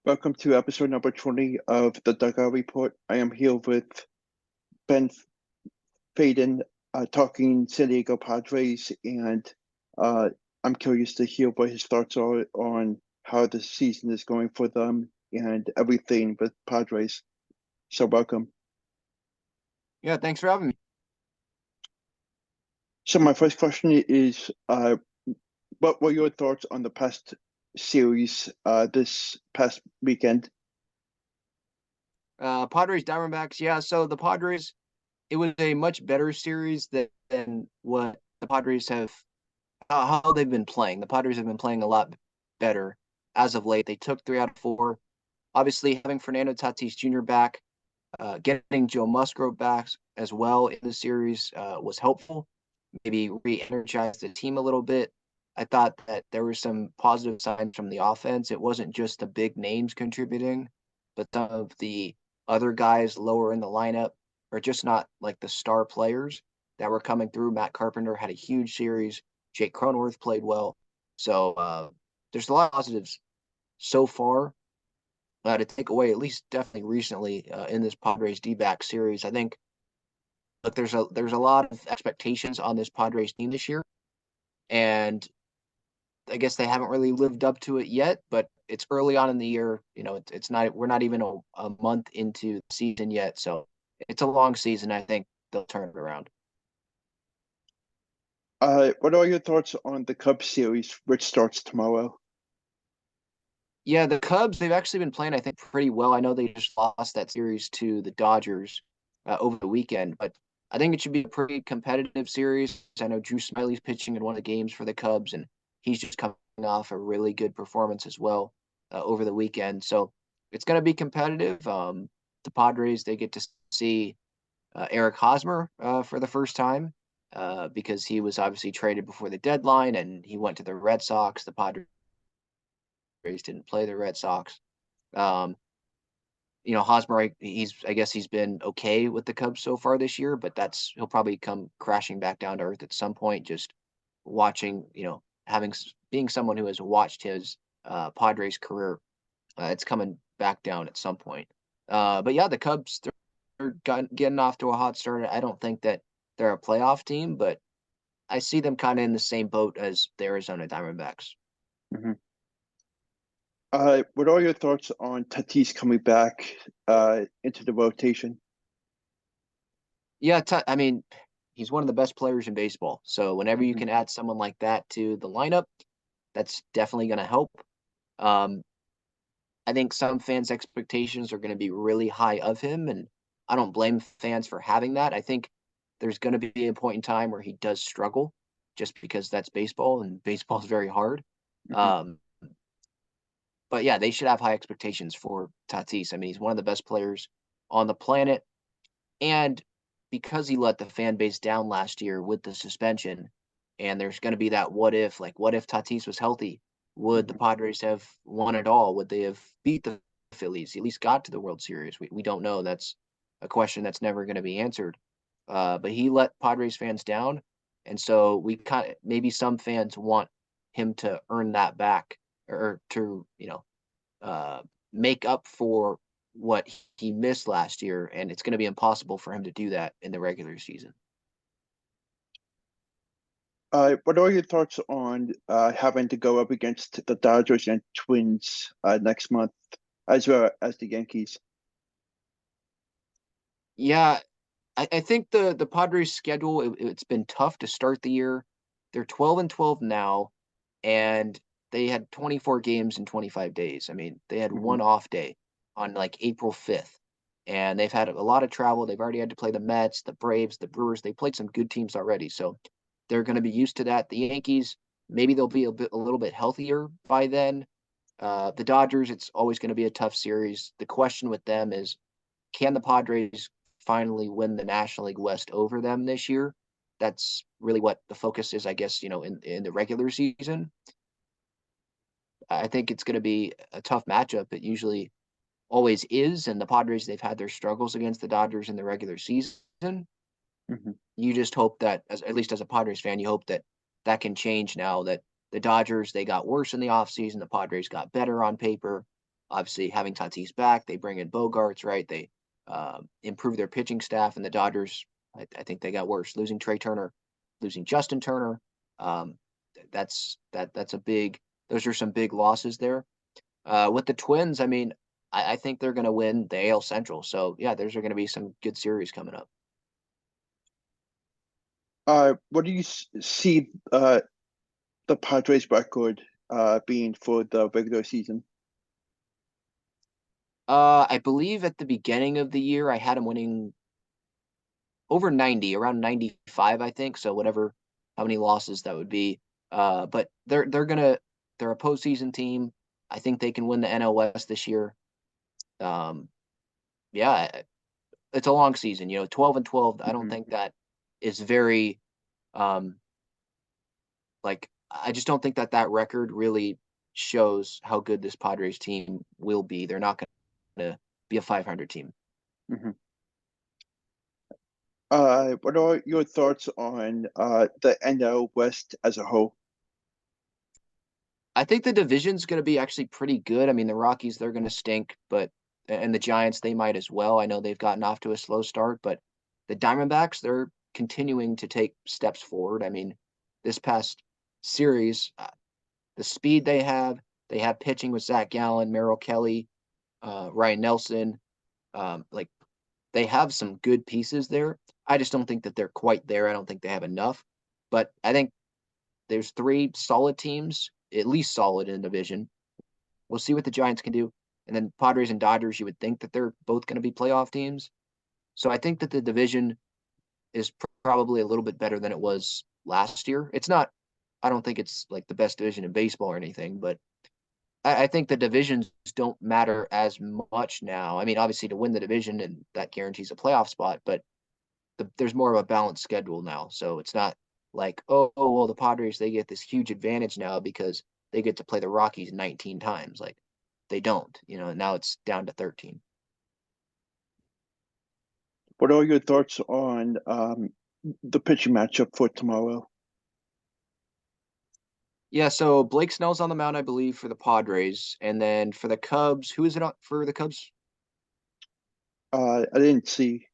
Welcome to episode number 20 of the Dugout Report. I am here with Ben Fadden, talking San Diego Padres, and uh, I'm curious to hear what his thoughts are on how the season is going for them and everything with Padres. So welcome. Yeah, thanks for having me. So my first question is, what were your thoughts on the past series this past weekend? Padres Diamondbacks. Yeah, so the Padres, it was a much better series than what the Padres have, how they've been playing. The Padres have been playing a lot better as of late. They took 3 out of 4. Obviously, having Fernando Tatis Jr. back, getting Joe Musgrove back as well in the series was helpful. Maybe re-energized the team a little bit. I thought that there were some positive signs from the offense. It wasn't just the big names contributing, but some of the other guys lower in the lineup are just not like the star players that were coming through. Matt Carpenter had a huge series. Jake Cronenworth played well. So there's a lot of positives so far to take away, at least definitely recently in this Padres D-back series. I think look, there's a lot of expectations on this Padres team this year, and I guess they haven't really lived up to it yet. But it's early on in the year. It's not. We're not even a month into the season yet, so it's a long season. I think they'll turn it around. What are your thoughts on the Cubs series, which starts tomorrow? Yeah, the Cubs, they've actually been playing, I think, pretty well. I know they just lost that series to the Dodgers over the weekend, but I think it should be a pretty competitive series. I know Drew Smyly's pitching in one of the games for the Cubs, and he's just coming off a really good performance as well over the weekend. So it's going to be competitive. The Padres, they get to see Eric Hosmer for the first time because he was obviously traded before the deadline and he went to the Red Sox. The Padres didn't play the Red Sox. Um, Hosmer, I guess he's been okay with the Cubs so far this year, but he'll probably come crashing back down to earth at some point. Just watching, being someone who has watched his Padres career, it's coming back down at some point. But yeah, the Cubs, they're getting off to a hot start. I don't think that they're a playoff team, but I see them kind of in the same boat as the Arizona Diamondbacks. Mm-hmm. What are your thoughts on Tatis coming back into the rotation? Yeah, I mean, he's one of the best players in baseball. So whenever you Mm-hmm. can add someone like that to the lineup, that's definitely going to help. Um, I think some fans' expectations are going to be really high of him, and I don't blame fans for having that. I think there's going to be a point in time where he does struggle, just because that's baseball, and baseball is very hard. Mm-hmm. Um, but yeah, they should have high expectations for Tatis. I mean, he's one of the best players on the planet. And because he let the fan base down last year with the suspension, and there's going to be that what if Tatis was healthy? Would the Mm-hmm. Padres have won it all? Would they have beat the Phillies? At least got to the World Series? We don't know. That's a question that's never going to be answered. But he let Padres fans down, and so we kind of maybe some fans want him to earn that back or to uh, make up for what he missed last year, and it's going to be impossible for him to do that in the regular season. What are your thoughts on having to go up against the Dodgers and Twins next month, as well as the Yankees? Yeah, I think the Padres schedule it's been tough to start the year. They're 12-12 now, and they had 24 games in 25 days. I mean, they had Mm-hmm. one off day on like April 5th, and they've had a lot of travel. They've already had to play the Mets, the Braves, the Brewers. They played some good teams already, so they're going to be used to that. The Yankees, maybe they'll be a little bit healthier by then. The Dodgers, it's always going to be a tough series. The question with them is, can the Padres finally win the National League West over them this year? That's really what the focus is, I guess, in the regular season. I think it's going to be a tough matchup. It usually always is. And the Padres, they've had their struggles against the Dodgers in the regular season. Mm-hmm. You just hope that, at least as a Padres fan, you hope that that can change now that the Dodgers, they got worse in the offseason. The Padres got better on paper. Obviously, having Tatis back, they bring in Bogarts, right? They improve their pitching staff, and the Dodgers, I think they got worse. Losing Trey Turner, losing Justin Turner, um, that's a big. Those are some big losses there. With the Twins, I mean, I think they're going to win the AL Central. So yeah, there's are going to be some good series coming up. What do you see the Padres record being for the regular season? I believe at the beginning of the year, I had them winning over 90, around 95, I think. So whatever, how many losses that would be. But they're a postseason team. I think they can win the NL West this year. Um, yeah, it's a long season. 12-12. I don't Mhm. think that is very um like I just don't think that that record really shows how good this Padres team will be. They're not going to be a 500 team. Mhm. What are your thoughts on the NL West as a whole? I think the division's going to be actually pretty good. I mean, the Rockies, they're going to stink, but and the Giants, they might as well. I know they've gotten off to a slow start, but the Diamondbacks, they're continuing to take steps forward. I mean, this past series, the speed they have pitching with Zach Gallen, Merrill Kelly, Ryan Nelson. Like they have some good pieces there. I just don't think that they're quite there. I don't think they have enough. But I think there's three solid teams, at least solid in the division. We'll see what the Giants can do. And then Padres and Dodgers, you would think that they're both going to be playoff teams. So I think that the division is probably a little bit better than it was last year. It's not, I don't think it's like the best division in baseball or anything, but I think the divisions don't matter as much now. I mean, obviously to win the division and that guarantees a playoff spot, but there's more of a balanced schedule now. So it's not like, well, the Padres, they get this huge advantage now because they get to play the Rockies 19 times. Like they don't, now it's down to 13. What are your thoughts on the pitching matchup for tomorrow? Yeah, so Blake Snell's on the mound, I believe, for the Padres. And then for the Cubs, who is it for the Cubs? I didn't see.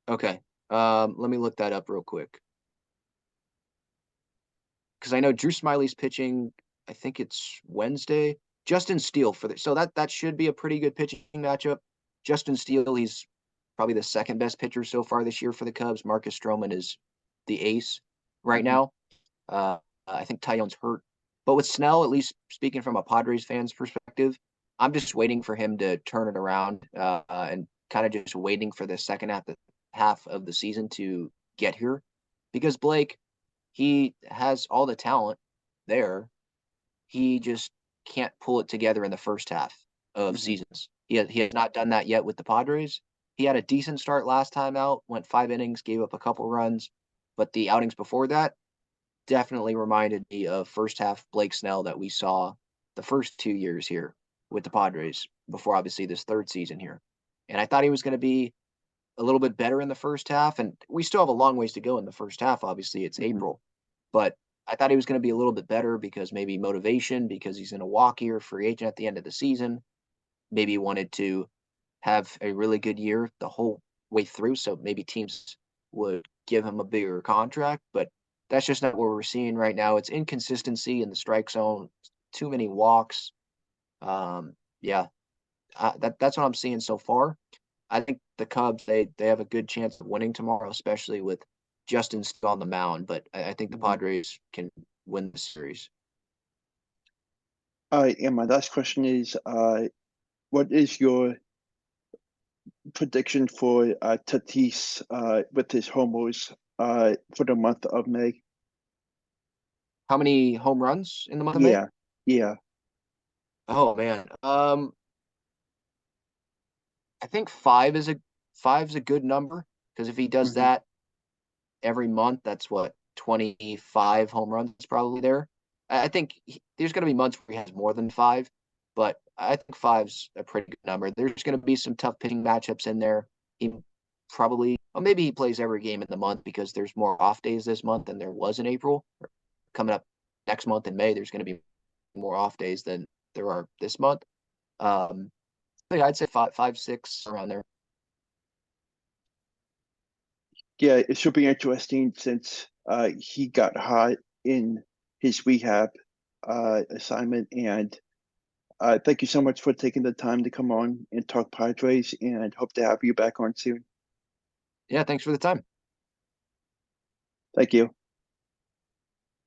Okay. Let me look that up real quick. Because I know Drew Smiley's pitching, I think it's Wednesday. Justin Steele so that should be a pretty good pitching matchup. Justin Steele, he's probably the second best pitcher so far this year for the Cubs. Marcus Stroman is the ace right Mhm. now. I think Tyone's hurt. But with Snell, at least speaking from a Padres fan's perspective, I'm just waiting for him to turn it around and kind of just waiting for the second half of the season to get here. Because Blake, he has all the talent there. He just can't pull it together in the first half of Mhm. seasons. He has not done that yet with the Padres. He had a decent start last time out, went 5 innings, gave up a couple runs, but the outings before that definitely reminded me of first half Blake Snell that we saw the first 2 years here with the Padres before obviously this third season here. And I thought he was going to be a little bit better in the first half. And we still have a long ways to go in the first half. Obviously, it's Mhm. April, but I thought he was going to be a little bit better because maybe motivation, because he's in a walk year, free agent at the end of the season. Maybe he wanted to have a really good year the whole way through. So maybe teams would give him a bigger contract, but that's just not what we're seeing right now. It's inconsistency in the strike zone, too many walks. Yeah, that's what I'm seeing so far. I think the Cubs they have a good chance of winning tomorrow, especially with Justin still on the mound. But I think the Mhm. Padres can win the series. And my last question is, what is your prediction for Tatis with his homers for the month of May? How many home runs in the month of May? Yeah, yeah. Oh man, I think five's a good number because if he does Mhm. that every month, that's what 25 home runs probably there. I think there's going to be months where he has more than five, but I think five's a pretty good number. There's going to be some tough pitching matchups in there. He probably, well, maybe he plays every game in the month because there's more off days this month than there was in April. Coming up next month in May, there's going to be more off days than there are this month. Yeah, I'd say five, six around there. Yeah, it should be interesting since he got hot in his rehab assignment. And thank you so much for taking the time to come on and talk Padres, and hope to have you back on soon. Yeah, thanks for the time. Thank you.